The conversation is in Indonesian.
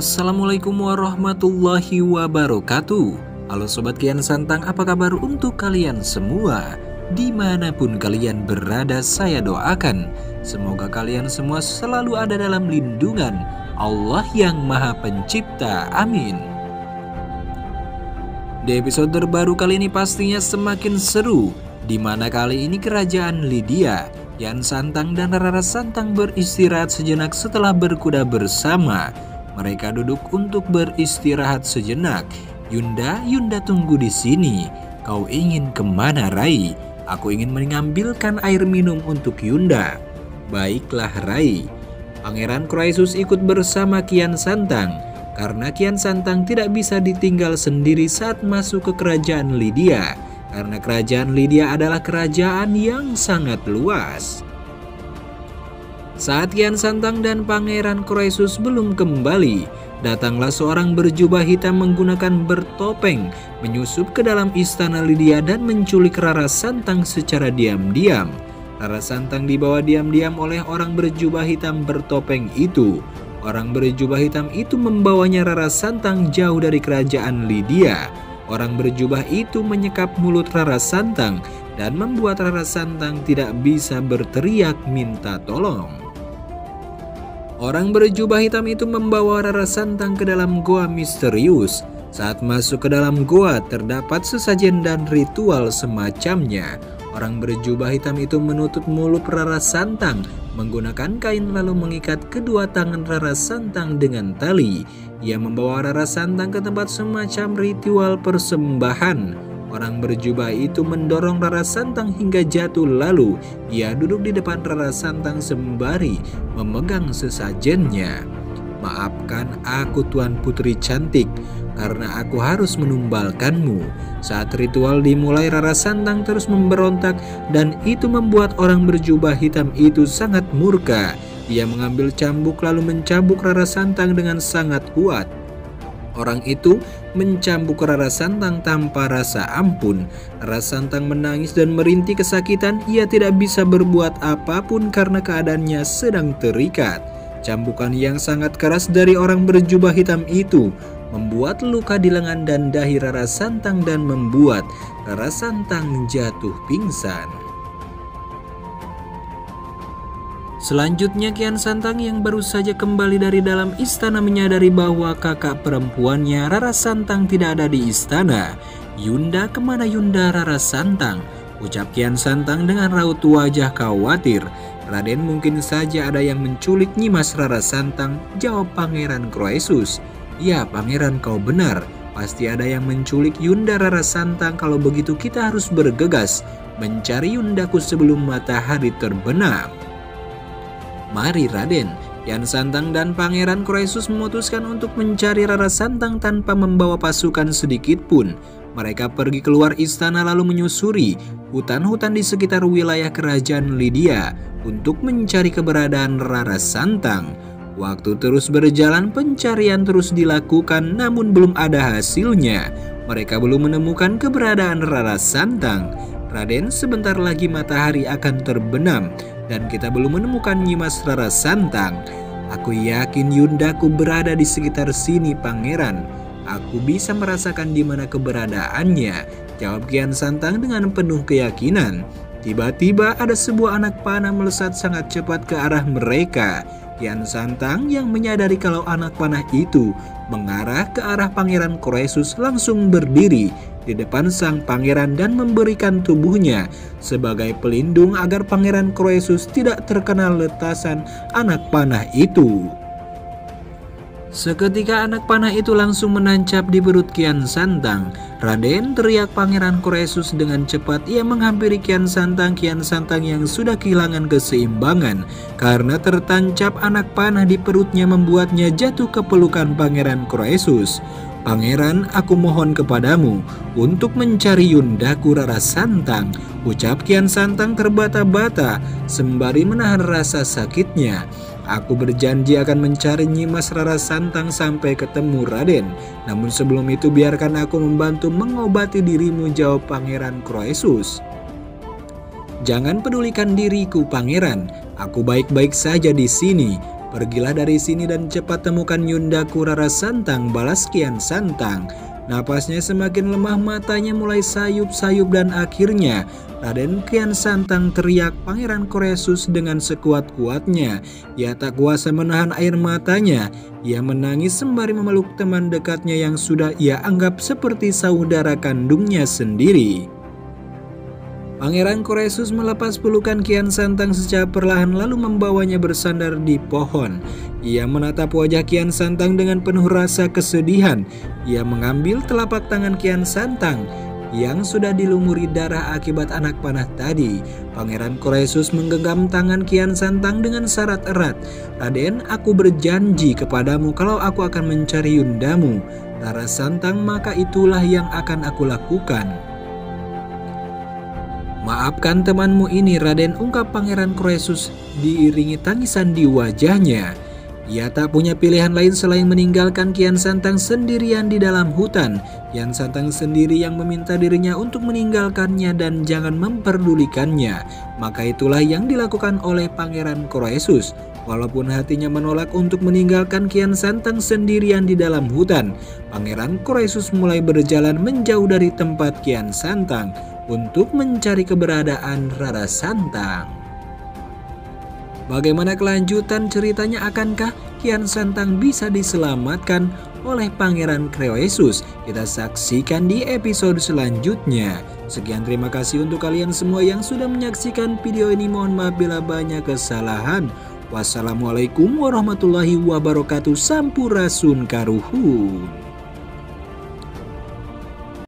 Assalamualaikum warahmatullahi wabarakatuh. Halo Sobat Kian Santang, apa kabar untuk kalian semua? Dimanapun kalian berada, saya doakan semoga kalian semua selalu ada dalam lindungan Allah yang Maha Pencipta. Amin. Di episode terbaru kali ini pastinya semakin seru, di mana kali ini kerajaan Lydia, Kian Santang dan Rara Santang beristirahat sejenak setelah berkuda bersama. Mereka duduk untuk beristirahat sejenak. Yunda tunggu di sini. Kau ingin kemana, Rai? Aku ingin mengambilkan air minum untuk Yunda. Baiklah, Rai. Pangeran Croesus ikut bersama Kian Santang, karena Kian Santang tidak bisa ditinggal sendiri saat masuk ke kerajaan Lydia, karena kerajaan Lydia adalah kerajaan yang sangat luas. Saat Kian Santang dan Pangeran Croesus belum kembali, datanglah seorang berjubah hitam menggunakan bertopeng menyusup ke dalam istana Lydia dan menculik Rara Santang secara diam-diam. Rara Santang dibawa diam-diam oleh orang berjubah hitam bertopeng itu. Orang berjubah hitam itu membawanya Rara Santang jauh dari kerajaan Lydia. Orang berjubah itu menyekap mulut Rara Santang dan membuat Rara Santang tidak bisa berteriak minta tolong. Orang berjubah hitam itu membawa Rara Santang ke dalam goa misterius. Saat masuk ke dalam goa, terdapat sesajen dan ritual semacamnya. Orang berjubah hitam itu menutup mulut Rara Santang menggunakan kain lalu mengikat kedua tangan Rara Santang dengan tali. Ia membawa Rara Santang ke tempat semacam ritual persembahan. Orang berjubah itu mendorong Rara Santang hingga jatuh, lalu ia duduk di depan Rara Santang sembari memegang sesajennya. Maafkan aku Tuan Putri cantik, karena aku harus menumbalkanmu. Saat ritual dimulai, Rara Santang terus memberontak dan itu membuat orang berjubah hitam itu sangat murka. Ia mengambil cambuk lalu mencambuk Rara Santang dengan sangat kuat. Orang itu mencambuk Rara Santang tanpa rasa ampun. Rara Santang menangis dan merintih kesakitan. Ia tidak bisa berbuat apapun karena keadaannya sedang terikat. Cambukan yang sangat keras dari orang berjubah hitam itu membuat luka di lengan dan dahi Rara Santang dan membuat Rara Santang jatuh pingsan. Selanjutnya Kian Santang yang baru saja kembali dari dalam istana menyadari bahwa kakak perempuannya Rara Santang tidak ada di istana. Yunda, kemana Yunda Rara Santang? Ucap Kian Santang dengan raut wajah khawatir. Raden, mungkin saja ada yang menculik Nyimas Rara Santang, jawab Pangeran Croesus. Ya Pangeran, kau benar. Pasti ada yang menculik Yunda Rara Santang. Kalau begitu kita harus bergegas mencari Yundaku sebelum matahari terbenam. Mari Raden. Kian Santang dan Pangeran Croesus memutuskan untuk mencari Rara Santang tanpa membawa pasukan sedikit pun. Mereka pergi keluar istana lalu menyusuri hutan-hutan di sekitar wilayah kerajaan Lydia untuk mencari keberadaan Rara Santang. Waktu terus berjalan, pencarian terus dilakukan namun belum ada hasilnya. Mereka belum menemukan keberadaan Rara Santang. Raden, sebentar lagi matahari akan terbenam dan kita belum menemukan Nyimas Rara Santang. Aku yakin Yundaku berada di sekitar sini, Pangeran. Aku bisa merasakan di mana keberadaannya, jawab Kian Santang dengan penuh keyakinan. Tiba-tiba ada sebuah anak panah melesat sangat cepat ke arah mereka. Kian Santang yang menyadari kalau anak panah itu mengarah ke arah Pangeran Croesus langsung berdiri di depan sang pangeran dan memberikan tubuhnya sebagai pelindung agar Pangeran Croesus tidak terkena letasan anak panah itu. Seketika anak panah itu langsung menancap di perut Kian Santang. Raden, teriak Pangeran Croesus dengan cepat. Ia menghampiri Kian Santang yang sudah kehilangan keseimbangan karena tertancap anak panah di perutnya membuatnya jatuh ke pelukan Pangeran Croesus. Pangeran, aku mohon kepadamu untuk mencari Yundaku Rara Santang, ucap Kian Santang terbata-bata sembari menahan rasa sakitnya. Aku berjanji akan mencari Nyimas Rara Santang sampai ketemu Raden. Namun sebelum itu biarkan aku membantu mengobati dirimu, jawab Pangeran Croesus. Jangan pedulikan diriku, Pangeran. Aku baik-baik saja di sini. Pergilah dari sini dan cepat temukan Yundaku Rara Santang, balas Kian Santang. Napasnya semakin lemah, matanya mulai sayup-sayup dan akhirnya Raden Kian Santang teriak Pangeran Koresus dengan sekuat-kuatnya. Ia tak kuasa menahan air matanya. Ia menangis sembari memeluk teman dekatnya yang sudah ia anggap seperti saudara kandungnya sendiri. Pangeran Koresus melepas pelukan Kian Santang secara perlahan lalu membawanya bersandar di pohon. Ia menatap wajah Kian Santang dengan penuh rasa kesedihan. Ia mengambil telapak tangan Kian Santang yang sudah dilumuri darah akibat anak panah tadi. Pangeran Koresus menggenggam tangan Kian Santang dengan syarat erat. "Raden, aku berjanji kepadamu kalau aku akan mencari Yundamu Rara Santang, maka itulah yang akan aku lakukan." "Maafkan temanmu ini, Raden," ungkap Pangeran Koresus diiringi tangisan di wajahnya. Ia tak punya pilihan lain selain meninggalkan Kian Santang sendirian di dalam hutan. Kian Santang sendiri yang meminta dirinya untuk meninggalkannya dan jangan memperdulikannya. Maka itulah yang dilakukan oleh Pangeran Koresus. Walaupun hatinya menolak untuk meninggalkan Kian Santang sendirian di dalam hutan, Pangeran Koresus mulai berjalan menjauh dari tempat Kian Santang untuk mencari keberadaan Rara Santang. Bagaimana kelanjutan ceritanya? Akankah Kian Santang bisa diselamatkan oleh Pangeran Koresus? Kita saksikan di episode selanjutnya. Sekian, terima kasih untuk kalian semua yang sudah menyaksikan video ini. Mohon maaf bila banyak kesalahan. Wassalamualaikum warahmatullahi wabarakatuh. Sampurasun karuhun.